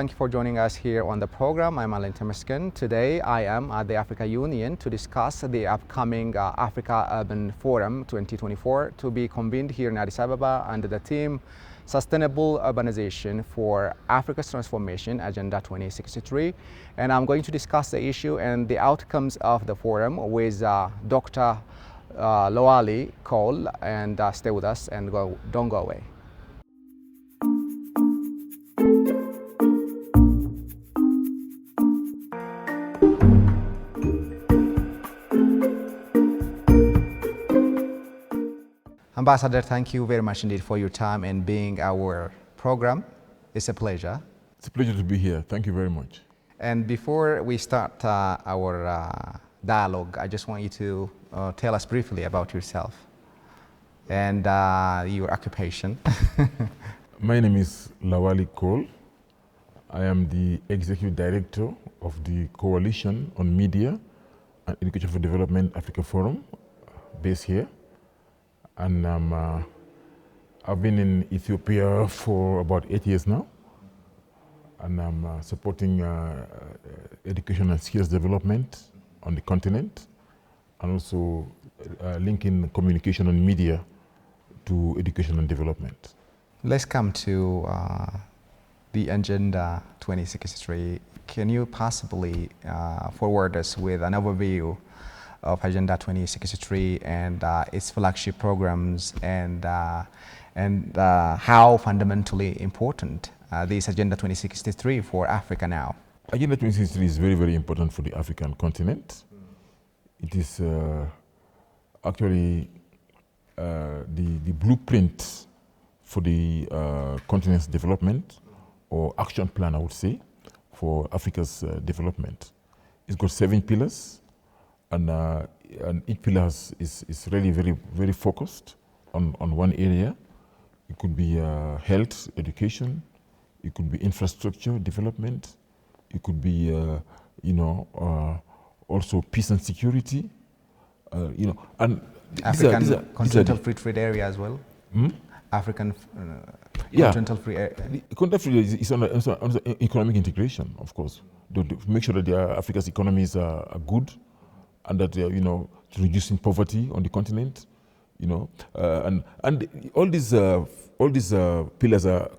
Thank you for joining us here on the program. I'm Alain Temiskin. Today I am at the Africa Union to discuss the upcoming Africa Urban Forum 2024 to be convened here in Addis Ababa under the theme Sustainable Urbanization for Africa's Transformation Agenda 2063. And I'm going to discuss the issue and the outcomes of the forum with Dr. Lawali Cole, and stay with us and don't go away. Ambassador, thank you very much indeed for your time and being our program. It's a pleasure. It's a pleasure to be here. Thank you very much. And before we start our dialogue, I just want you to tell us briefly about yourself and your occupation. My name is Lawali Cole. I am the Executive Director of the Coalition on Media and Education for Development Africa Forum, based here. And I've been in Ethiopia for about 8 years now, and I'm supporting education and skills development on the continent, and also linking communication and media to education and development. Let's come to the Agenda 2063. Can you possibly forward us with an overview of Agenda 2063 and its flagship programs and how fundamentally important this Agenda 2063 for Africa now? Agenda 2063 is very, very important for the African continent. It is actually the blueprint for the continent's development, or action plan, I would say, for Africa's development. It's got 7 pillars. And each pillar is really very, very focused on one area. It could be health, education. It could be infrastructure development. It could be, also peace and security. And African continental free trade area as well. African continental free area. The continental free area is on economic integration, of course, to make sure that Africa's economies are good, and that reducing poverty on the continent, and all these pillars are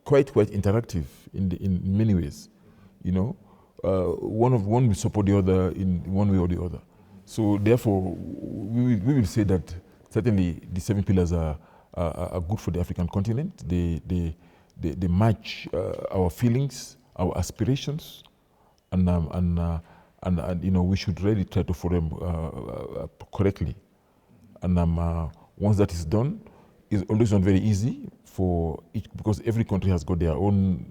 quite interactive in many ways, one will support the other in one way or the other. So therefore, we will say that certainly the 7 pillars are good for the African continent. They match our feelings, our aspirations, and we should really try to follow them correctly. And once that is done, it's always not very easy for each, because every country has got their own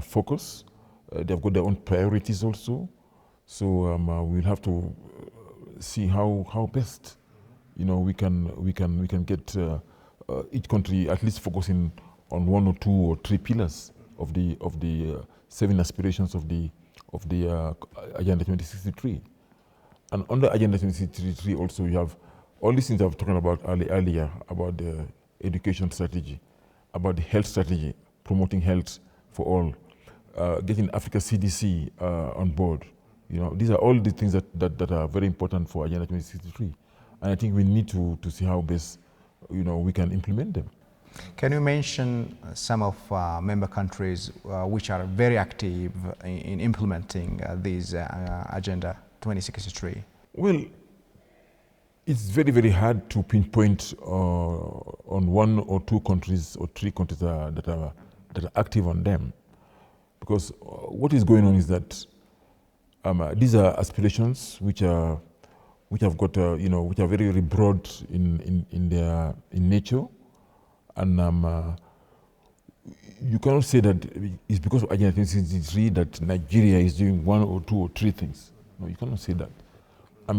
focus. They've got their own priorities also. So we'll have to see how best we can get each country at least focusing on 1 or 2 or 3 pillars of the 7 aspirations of the Agenda 2063. And under Agenda 2063 also you have all these things I've talked about earlier, about the education strategy, about the health strategy, promoting health for all, getting Africa CDC on board. These are all the things that are very important for Agenda 2063. And I think we need to see how best we can implement them. Can you mention some of member countries which are very active in implementing these Agenda 2063? Well, it's very, very hard to pinpoint on 1 or 2 countries or 3 countries that are active on them, because what is going on is that these are aspirations which have got which are very, very broad in nature. And you cannot say that it's because of Agenda 2063 that Nigeria is doing 1 or 2 or 3 things. No, you cannot say that.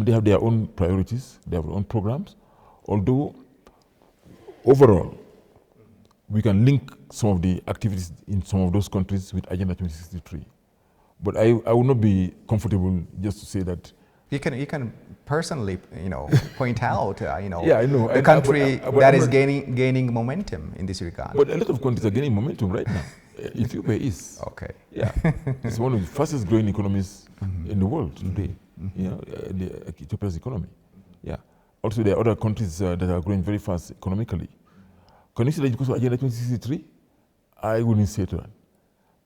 They have their own priorities, they have their own programs. Although, overall, we can link some of the activities in some of those countries with Agenda 2063. But I would not be comfortable just to say that. You can personally, point out, Yeah, I know. the country But that I'm is not- gaining momentum in this regard. But a lot of countries are gaining momentum right now. Ethiopia is. Okay. Yeah, it's one of the fastest growing economies in the world today. Ethiopia's economy. Yeah. Also, there are other countries that are growing very fast economically. Can you say that because of Agenda 2063? I wouldn't say that.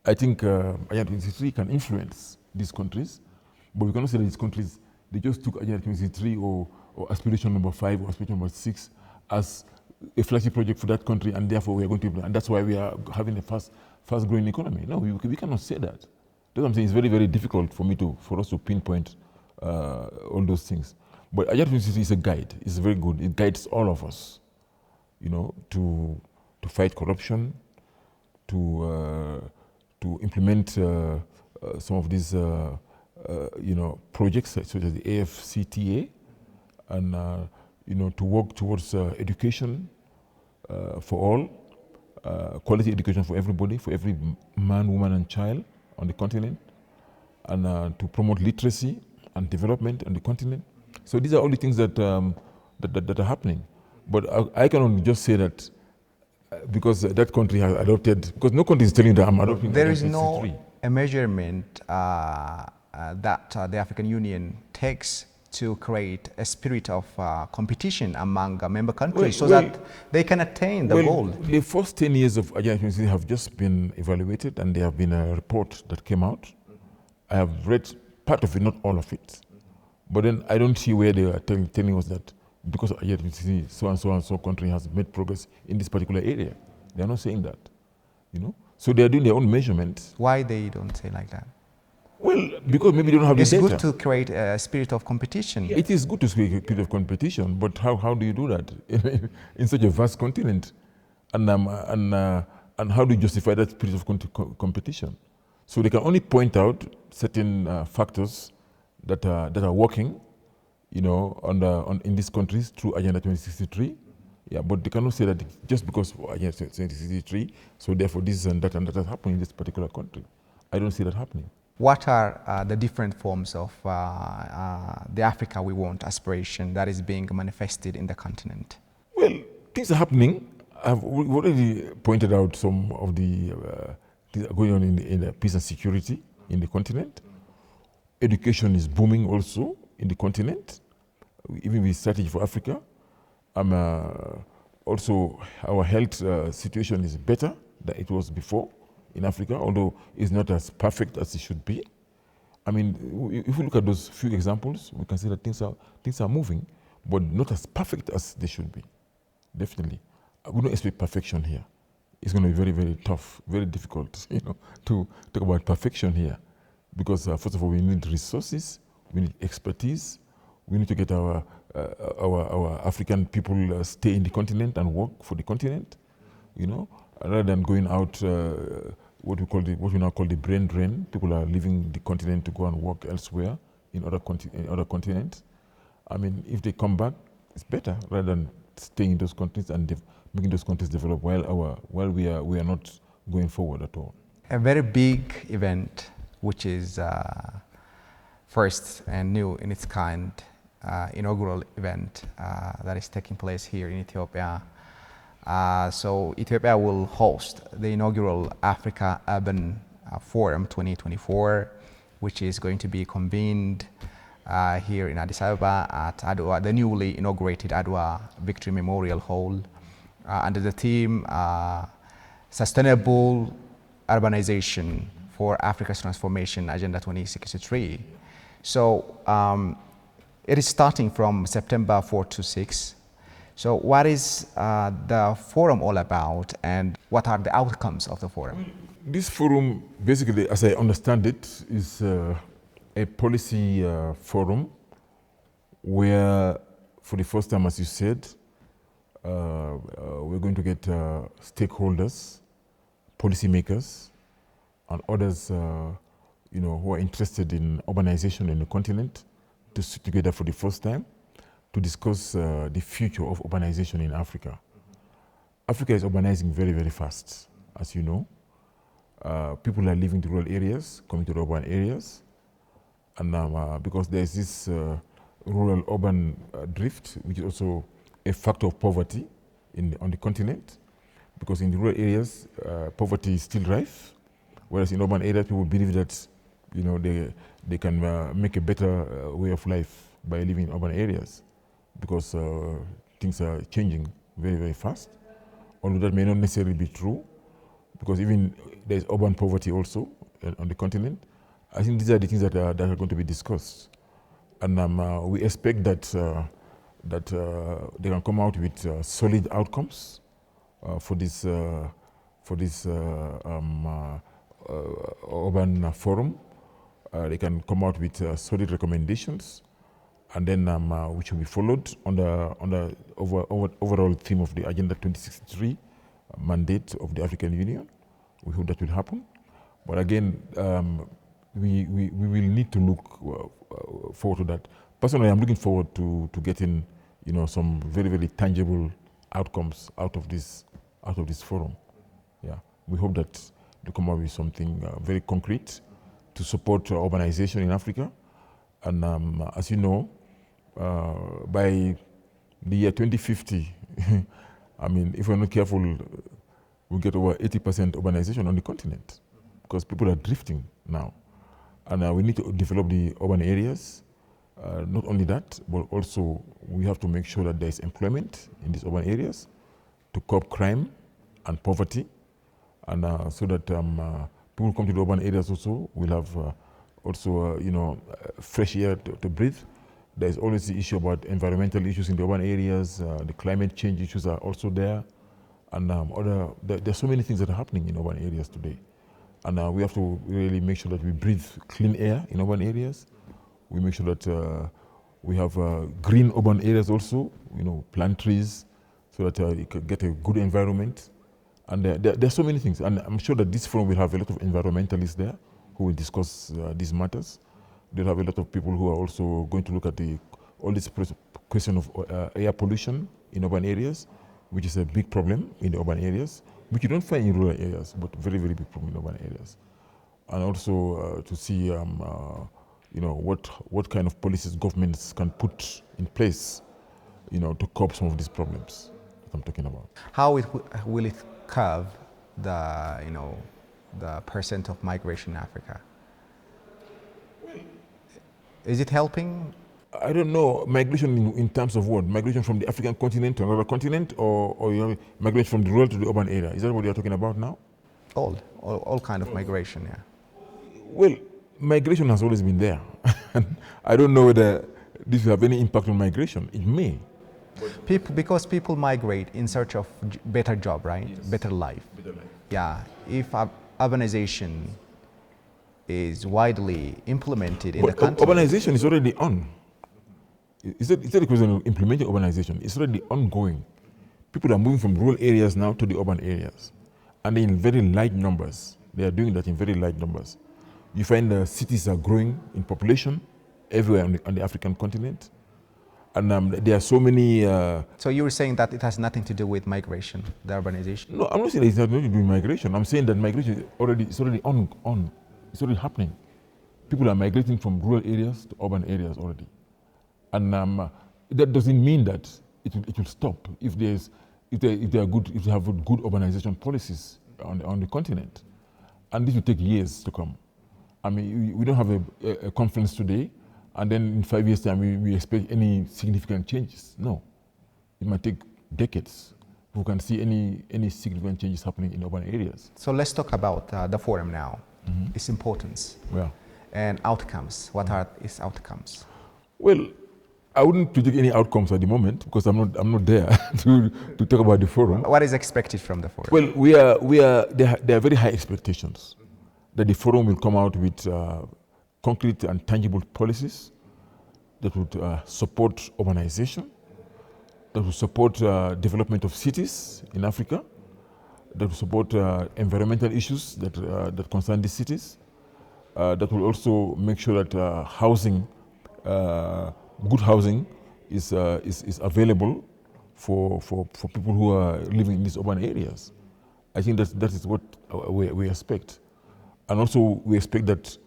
I think Agenda 2063 can influence these countries, but we cannot say that these countries, they just took Agenda 2063 or aspiration number 5 or aspiration number 6 as a flagship project for that country, and therefore we are going to implement, and that's why we are having a fast-growing economy. No, we cannot say that. That's what I'm saying. It's very, very difficult for us to pinpoint all those things. But Agenda 2063 is a guide. It's very good. It guides all of us, to fight corruption, to implement some of these, projects such as the AFCTA, and to work towards education for all, quality education for everybody, for every man, woman, and child on the continent, and to promote literacy and development on the continent. So these are all the things that are happening. But I can only just say that because that country has adopted, because no country is telling that I'm adopting. There is no a measurement that the African Union takes to create a spirit of competition among member countries that they can attain the goal. The first 10 years of Agenda 2063 have just been evaluated, and there have been a report that came out. I have read part of it, not all of it. But then I don't see where they are telling us that because of Agenda 2063, so and so and so country has made progress in this particular area. They are not saying that, So they are doing their own measurements. Why they don't say like that? Well, because maybe they don't have the data. It's good to create a spirit of competition. It is good to create a spirit of competition, but how do you do that in such a vast continent? And how do you justify that spirit of competition? So they can only point out certain factors that are working, in these countries through Agenda 2063. Yeah, but they cannot say that just because of Agenda 2063, so therefore this and that has happened in this particular country. I don't see that happening. What are the different forms of the Africa we want aspiration that is being manifested in the continent? Well, things are happening. We've already pointed out some of the things going on in the peace and security in the continent. Education is booming also in the continent, even with strategy for Africa. Also, our health situation is better than it was before in Africa, although it's not as perfect as it should be. I mean, if we look at those few examples, we can see that things are moving, but not as perfect as they should be. Definitely, we don't expect perfection here. It's going to be very, very tough, very difficult, to talk about perfection here, because first of all, we need resources, we need expertise, we need to get our African people stay in the continent and work for the continent, rather than going out. What we now call the brain drain. People are leaving the continent to go and work elsewhere in other continents. I mean, if they come back, it's better rather than staying in those countries and making those countries develop while we are not going forward at all. A very big event, which is first and new in its kind, inaugural event that is taking place here in Ethiopia. So Ethiopia will host the inaugural Africa Urban Forum 2024, which is going to be convened here in Addis Ababa at Adwa, the newly inaugurated Adwa Victory Memorial Hall, under the theme Sustainable Urbanization for Africa's Transformation Agenda 2063. So it is starting from September 4 to 6. So what is the forum all about, and what are the outcomes of the forum? This forum, basically, as I understand it, is a policy forum where, for the first time, as you said, we're going to get stakeholders, policymakers, and others who are interested in urbanization in the continent to sit together for the first time to discuss the future of urbanization in Africa. Africa is urbanizing very, very fast, as you know. People are leaving the rural areas, coming to the urban areas, and because there's this rural-urban drift, which is also a factor of poverty on the continent, because in the rural areas, poverty is still rife, whereas in urban areas, people believe that they can make a better way of life by living in urban areas, because things are changing very, very fast. Although that may not necessarily be true, because even there's urban poverty also on the continent. I think these are the things that are going to be discussed, and we expect that they can come out with solid outcomes for this urban forum. They can come out with solid recommendations, and then which will be followed on the overall theme of the Agenda 2063 mandate of the African Union. We hope that will happen. But again, we will need to look forward to that. Personally, I'm looking forward to getting some very, very tangible outcomes out of this forum. Yeah, we hope that they come up with something very concrete to support urbanization in Africa. And as you know, by the year 2050, I mean, if we're not careful, we'll get over 80% urbanization on the continent, because people are drifting now. And we need to develop the urban areas. Not only that, but also we have to make sure that there is employment in these urban areas to curb crime and poverty, and so that people come to the urban areas also will have fresh air to breathe. There is always the issue about environmental issues in the urban areas. The climate change issues are also there, and there are so many things that are happening in urban areas today, and we have to really make sure that we breathe clean air in urban areas. We make sure that we have green urban areas also, plant trees, so that you can get a good environment. And there are so many things. And I'm sure that this forum will have a lot of environmentalists there who will discuss these matters. They'll have a lot of people who are also going to look at all this question of air pollution in urban areas, which is a big problem in the urban areas, which you don't find in rural areas, but very, very big problem in urban areas. And also to see what kind of policies governments can put in place, to curb some of these problems that I'm talking about. How will it curb the percent of migration in Africa? Is it helping? I don't know. Migration in terms of what? Migration from the African continent to another continent, or migration from the rural to the urban area? Is that what you're talking about now? All kind of migration, yeah. Well, migration has always been there. I don't know whether this will have any impact on migration. It may. Because people migrate in search of better job, right? Yes. Better life. Yeah. If urbanization is widely implemented in the country. Urbanization is already on. It's not a question of implementing urbanization. It's already ongoing. People are moving from rural areas now to the urban areas, and in very large numbers. They are doing that in very large numbers. You find the cities are growing in population everywhere on the African continent. And there are so many... So you were saying that it has nothing to do with migration, the urbanization? No, I'm not saying it has nothing to do with migration. I'm saying that migration is already on. It's already happening. People are migrating from rural areas to urban areas already. And that doesn't mean that it will stop if they have good urbanization policies on the continent. And this will take years to come. I mean, we don't have a conference today, and then in 5 years' time, we expect any significant changes. No. It might take decades. We can see any significant changes happening in urban areas. So let's talk about the forum now, its importance, and outcomes. What are its outcomes? Well, I wouldn't predict any outcomes at the moment because I'm not there to talk about the forum. What is expected from the forum? Well, there are very high expectations that the forum will come out with concrete and tangible policies that would support urbanization, that will support development of cities in Africa, that will support environmental issues that concern these cities, that will also make sure that housing, good housing, is available for people who are living in these urban areas. I think that is what we expect. And also we expect that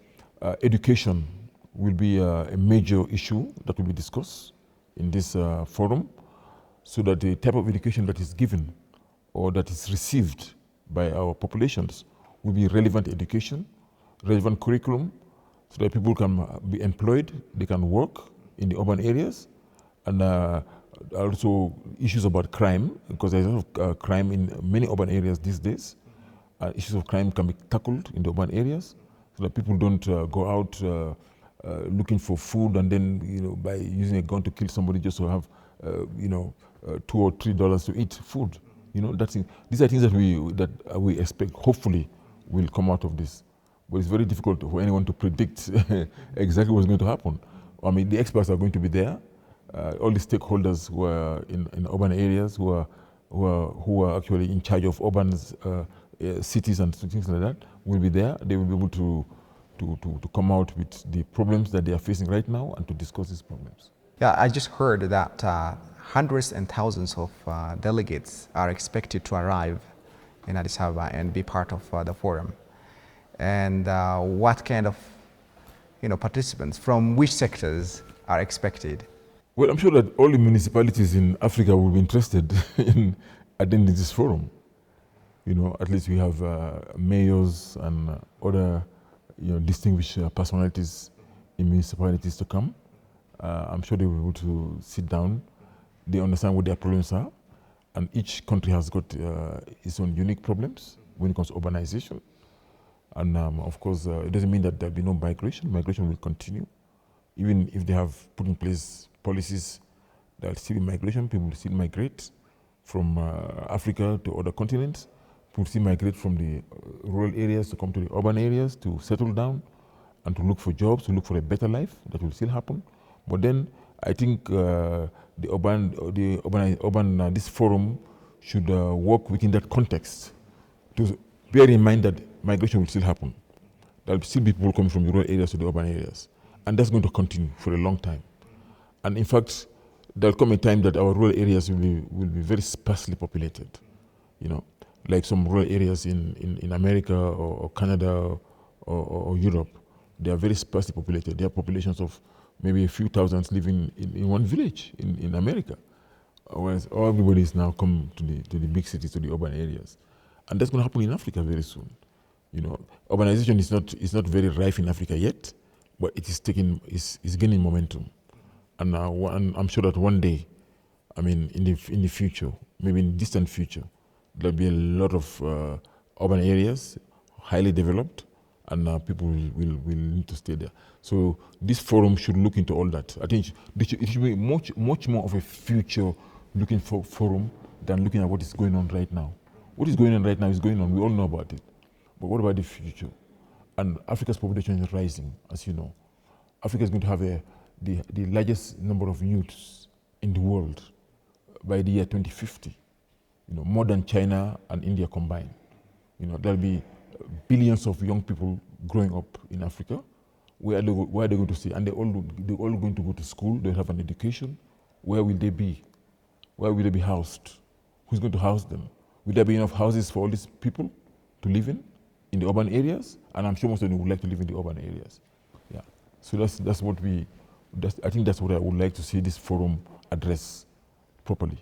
education will be a major issue that will be discussed in this forum, so that the type of education that is given or that is received by our populations will be relevant education, relevant curriculum, so that people can be employed, they can work in the urban areas, and also issues about crime, because there's a lot of crime in many urban areas these days. Issues of crime can be tackled in the urban areas, so that people don't go out looking for food and then, by using a gun to kill somebody just to have, $2 or $3 to eat food. These are things that we expect, hopefully, will come out of this. But it's very difficult for anyone to predict exactly what's going to happen. I mean, the experts are going to be there. All the stakeholders who are in urban areas, who are actually in charge of urban cities and things like that, will be there. They will be able to come out with the problems that they are facing right now and to discuss these problems. Yeah, I just heard that hundreds and thousands of delegates are expected to arrive in Addis Ababa and be part of the forum. And what kind of participants from which sectors are expected? Well, I'm sure that all the municipalities in Africa will be interested in attending this forum. At least we have mayors and other distinguished personalities in municipalities to come. I'm sure they will be able to sit down. They understand what their problems are, and each country has got its own unique problems when it comes to urbanization. And of course, it doesn't mean that there'll be no migration. Migration will continue. Even if they have put in place policies, there'll still be migration. People will still migrate from Africa to other continents. People still migrate from the rural areas to come to the urban areas to settle down and to look for jobs, to look for a better life. That will still happen. But then I think this forum should work within that context, to bear in mind that migration will still happen. There will still be people coming from the rural areas to the urban areas. And that's going to continue for a long time. And in fact, there will come a time that our rural areas will be very sparsely populated. Like some rural areas in America or Canada or Europe. They are very sparsely populated. They have populations of maybe a few thousands living in one village in America. Whereas everybody is now come to the big cities, to the urban areas. And that's going to happen in Africa very soon. Urbanization is not very rife in Africa yet, but it is gaining momentum. And I'm sure that one day, in the future, maybe in the distant future, there'll be a lot of urban areas, highly developed, and people will need to stay there. So this forum should look into all that. I think it should be much more of a future-looking forum than looking at what is going on right now. What is going on right now is going on. We all know about it. But what about the future? And Africa's population is rising, as you know. Africa is going to have the largest number of youths in the world by the year 2050. More than China and India combined. There'll be billions of young people growing up in Africa. Where are they going to stay? And they're all going to go to school. They'll have an education. Where will they be? Where will they be housed? Who's going to house them? Will there be enough houses for all these people to live in the urban areas? And I'm sure most of them would like to live in the urban areas. Yeah. So I think that's what I would like to see this forum address properly,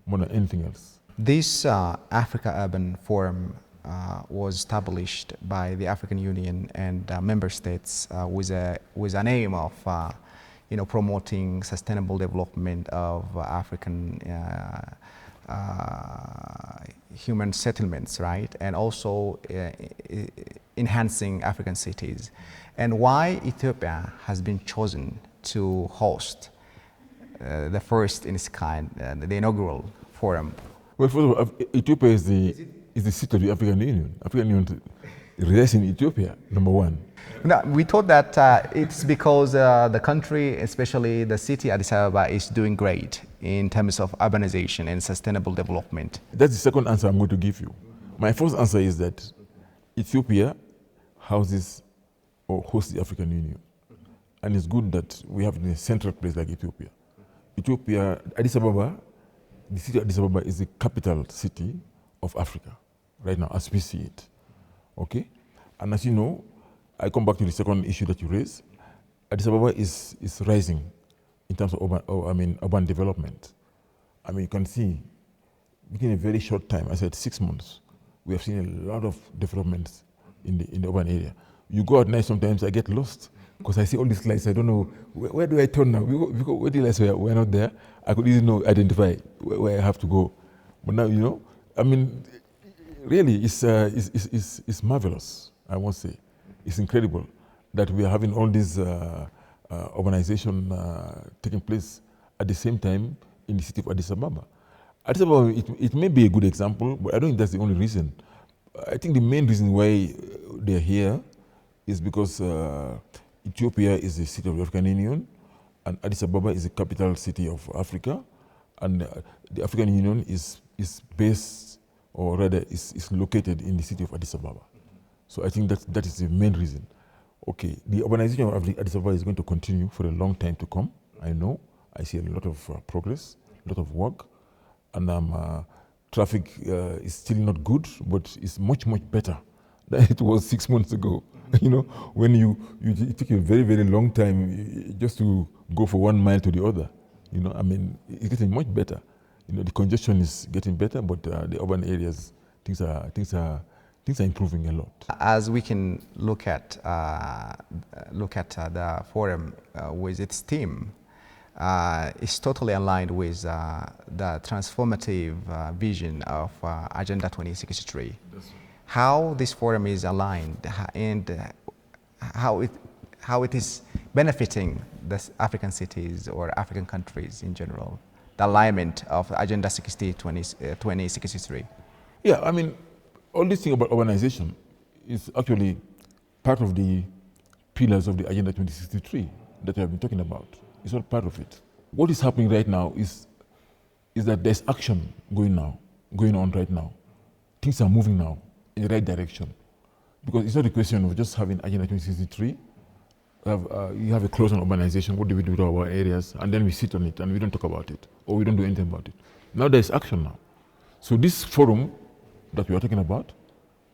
more than anything else. This Africa Urban Forum was established by the African Union and member states with an aim of promoting sustainable development of African human settlements, right? And also enhancing African cities. And why Ethiopia has been chosen to host the first in its kind, the inaugural forum? Well, first of all, Ethiopia is the seat of the African Union. African Union resides in Ethiopia, number one. No, we thought that it's because the country, especially the city Addis Ababa, is doing great in terms of urbanization and sustainable development. That's the second answer I'm going to give you. My first answer is that Ethiopia houses or hosts the African Union. And it's good that we have a central place like Ethiopia. Ethiopia, Addis Ababa, the city of Addis Ababa is the capital city of Africa right now, as we see it. Okay? And as you know, I come back to the second issue that you raised. Addis Ababa is rising in terms of urban development. I mean, you can see within a very short time, I said 6 months, we have seen a lot of developments in the urban area. You go at night sometimes, I get lost because I see all these lights. I don't know where do I turn now? Because where the lights were not there, I could easily identify where I have to go. But now, you know, I mean, really, it's marvelous. I must say, it's incredible that we are having all this urbanization taking place at the same time in the city of Addis Ababa. Addis Ababa, it may be a good example, but I don't think that's the only reason. I think the main reason why they're here is because Ethiopia is the city of the African Union, and Addis Ababa is the capital city of Africa, and the African Union is based, or rather is located in the city of Addis Ababa. So I think that is the main reason. Okay, the urbanization of Addis Ababa is going to continue for a long time to come. I know. I see a lot of progress, a lot of work, and traffic is still not good, but it's much better than it was 6 months ago. You know, when it took a very, very long time just to go for 1 mile to the other. You know, I mean, it's getting much better. You know, the congestion is getting better, but the urban areas, things are improving a lot. As we can look at the forum with its theme, is totally aligned with the transformative vision of Agenda 2063. How this forum is aligned and how it is benefiting the African cities or African countries in general, the alignment of Agenda 2063. Yeah, I mean, all this thing about urbanization is actually part of the pillars of the Agenda 2063 that we have been talking about. It's all part of it. What is happening right now is that there's action going on right now. Things are moving now in the right direction. Because it's not a question of just having Agenda 2063. You have a clause on urbanization, what do we do to our areas, and then we sit on it and we don't talk about it, or we don't do anything about it. Now there's action now. So this forum that we are talking about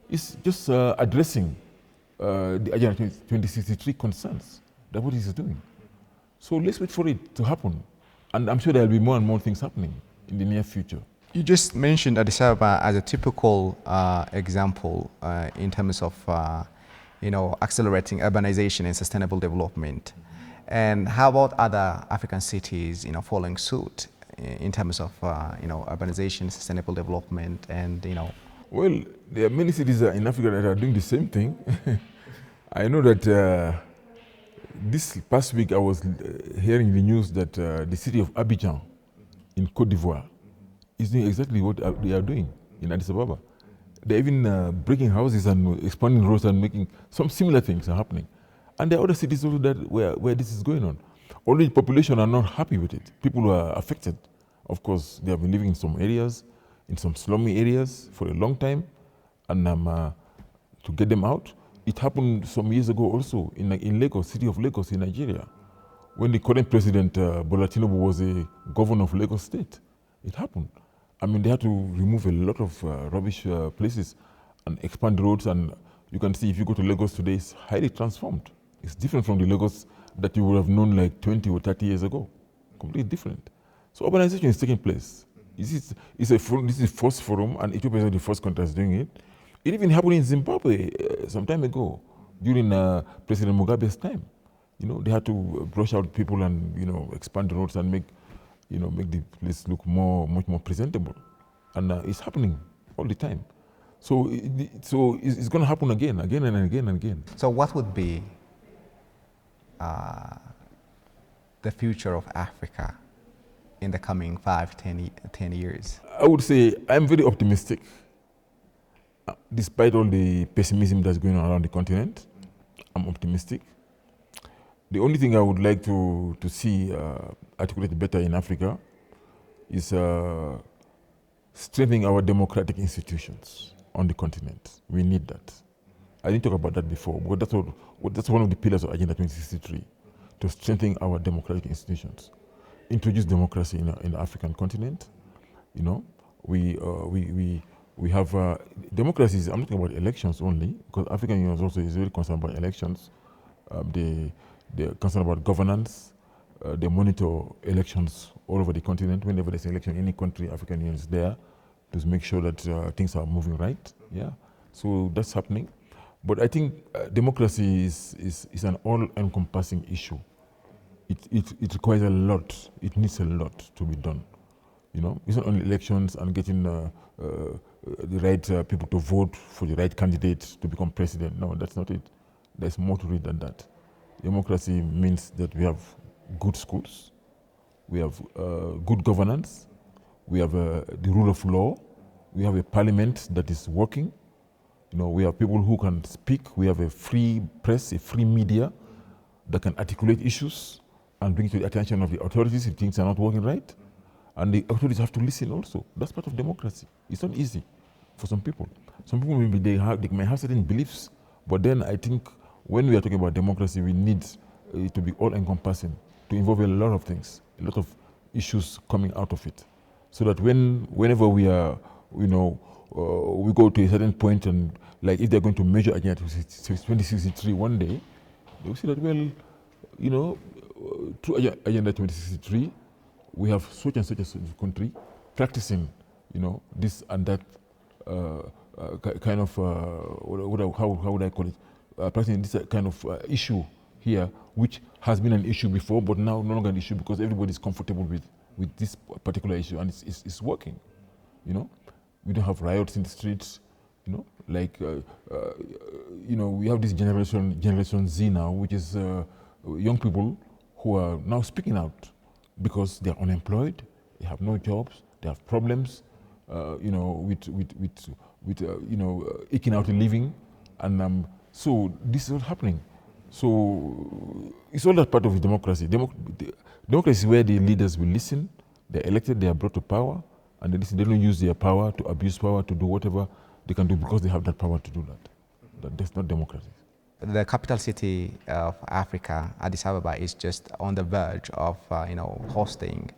is just addressing the Agenda 2063 concerns. That's what it's doing. So let's wait for it to happen. And I'm sure there will be more and more things happening in the near future. You just mentioned Addis Ababa as a typical example in terms of accelerating urbanization and sustainable development. And how about other African cities following suit in terms of urbanization, sustainable development, and Well, there are many cities in Africa that are doing the same thing. I know that this past week I was hearing the news that the city of Abidjan in Côte d'Ivoire is doing exactly what they are doing in Addis Ababa. They're even breaking houses and expanding roads and making some similar things are happening. And there are other cities also where this is going on. Only the population are not happy with it. People are affected. Of course, they have been living in some areas, in some slummy areas for a long time, and to get them out. It happened some years ago also in Lagos, city of Lagos in Nigeria, when the current president, Bola Tinubu, was a governor of Lagos State. It happened. I mean, they had to remove a lot of rubbish places and expand roads, and you can see if you go to Lagos today, it's highly transformed. It's different from the Lagos that you would have known like 20 or 30 years ago. Completely different. So urbanization is taking place. This is the first forum, and Ethiopia is the first country that's doing it. It even happened in Zimbabwe some time ago, during President Mugabe's time. You know, they had to brush out people and expand the roads and make the place look much more presentable, and it's happening all the time. So it's going to happen again and again. So what would be the future of Africa in the coming 5-10 years? I would say I'm very optimistic. Despite all the pessimism that's going on around the continent, I'm optimistic. The only thing I would like to see articulated better in Africa is strengthening our democratic institutions on the continent. We need that. I didn't talk about that before, but that's one of the pillars of Agenda 2063, to strengthen our democratic institutions, introduce democracy in the African continent. You know, we have democracies. I'm not talking about elections only, because African Union also is very concerned about elections. They're concerned about governance. They monitor elections all over the continent. Whenever there's an election in any country, African Union is there to make sure that things are moving right. Yeah, so that's happening. But I think democracy is an all-encompassing issue. It requires a lot. It needs a lot to be done. You know, it's not only elections and getting the right people to vote for the right candidate to become president. No, that's not it. There's more to it than that. Democracy means that we have good schools, we have good governance, we have the rule of law, we have a parliament that is working. You know, we have people who can speak. We have a free press, a free media that can articulate issues and bring to the attention of the authorities if things are not working right. And the authorities have to listen also. That's part of democracy. It's not easy for some people. Some people maybe they may have certain beliefs, but then I think when we are talking about democracy, we need it to be all-encompassing, to involve a lot of things, a lot of issues coming out of it, so that whenever we are, you know, we go to a certain point, and like if they're going to measure Agenda 2063 one day, they'll see that, well, you know, through Agenda 2063, we have such and such a country practicing, you know, this and that kind of, how would I call it? Practicing this kind of issue here, which has been an issue before, but now no longer an issue because everybody is comfortable with this particular issue, and it's working, you know. We don't have riots in the streets, you know, like, you know, we have this Generation Z now, which is young people who are now speaking out because they're unemployed, they have no jobs, they have problems, you know, with you know, eking out a living, and so this is all happening. So it's all that part of democracy. Democracy is where the leaders will listen. They're elected, they are brought to power, and they listen. They don't use their power to abuse power, to do whatever they can do because they have that power to do that. That's not democracy. The capital city of Africa, Addis Ababa, is just on the verge of you know, hosting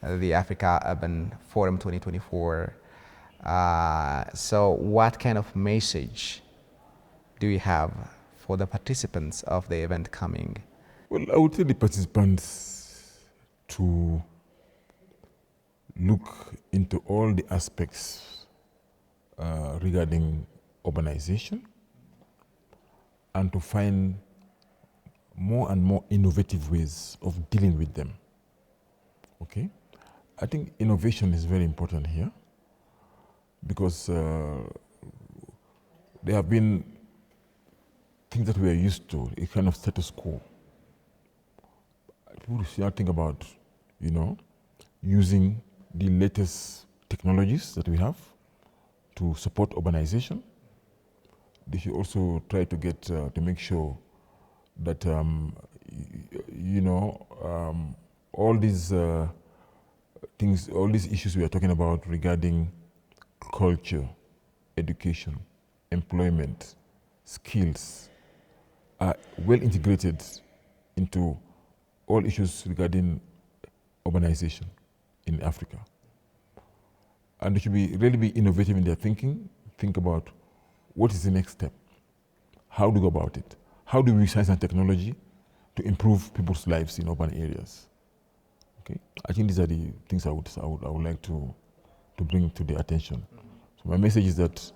the Africa Urban Forum 2024. So what kind of message do you have for the participants of the event coming? Well, I would tell the participants to look into all the aspects regarding urbanization, and to find more and more innovative ways of dealing with them. Okay? I think innovation is very important here, because there have been things that we are used to, a kind of status quo. People should not think about, you know, using the latest technologies that we have to support urbanization. They should also try to get to make sure that you know, all these things, all these issues we are talking about regarding culture, education, employment, skills, are well integrated into all issues regarding urbanization in Africa. And they should really be innovative in their thinking. Think about what is the next step? How do we go about it? How do we use science and technology to improve people's lives in urban areas? Okay, I think these are the things I would like to bring to their attention. So my message is that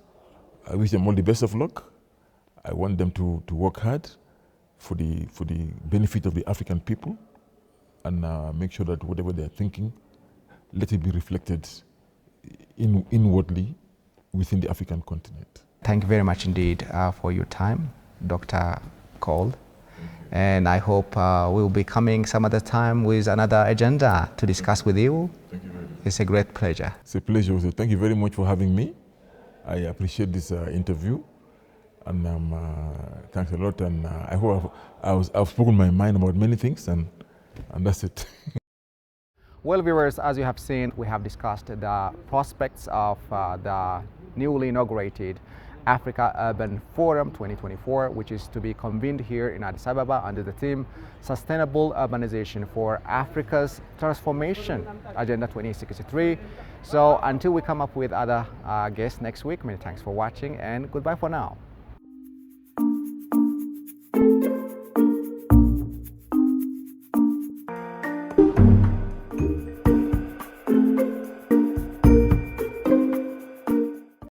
I wish them all the best of luck. I want them to work hard for the benefit of the African people, and make sure that whatever they're thinking, let it be reflected inwardly within the African continent. Thank you very much indeed for your time, Dr. Cole. And I hope we'll be coming some other time with another agenda to discuss with you. Thank you very much. It's a great pleasure. It's a pleasure. So thank you very much for having me. I appreciate this interview, and thanks a lot. And I hope I've spoken my mind about many things, and that's it. Well, viewers, as you have seen, we have discussed the prospects of the newly inaugurated Africa Urban Forum 2024, which is to be convened here in Addis Ababa under the theme Sustainable Urbanization for Africa's Transformation, Agenda 2063. So until we come up with other guests next week, many thanks for watching, and goodbye for now.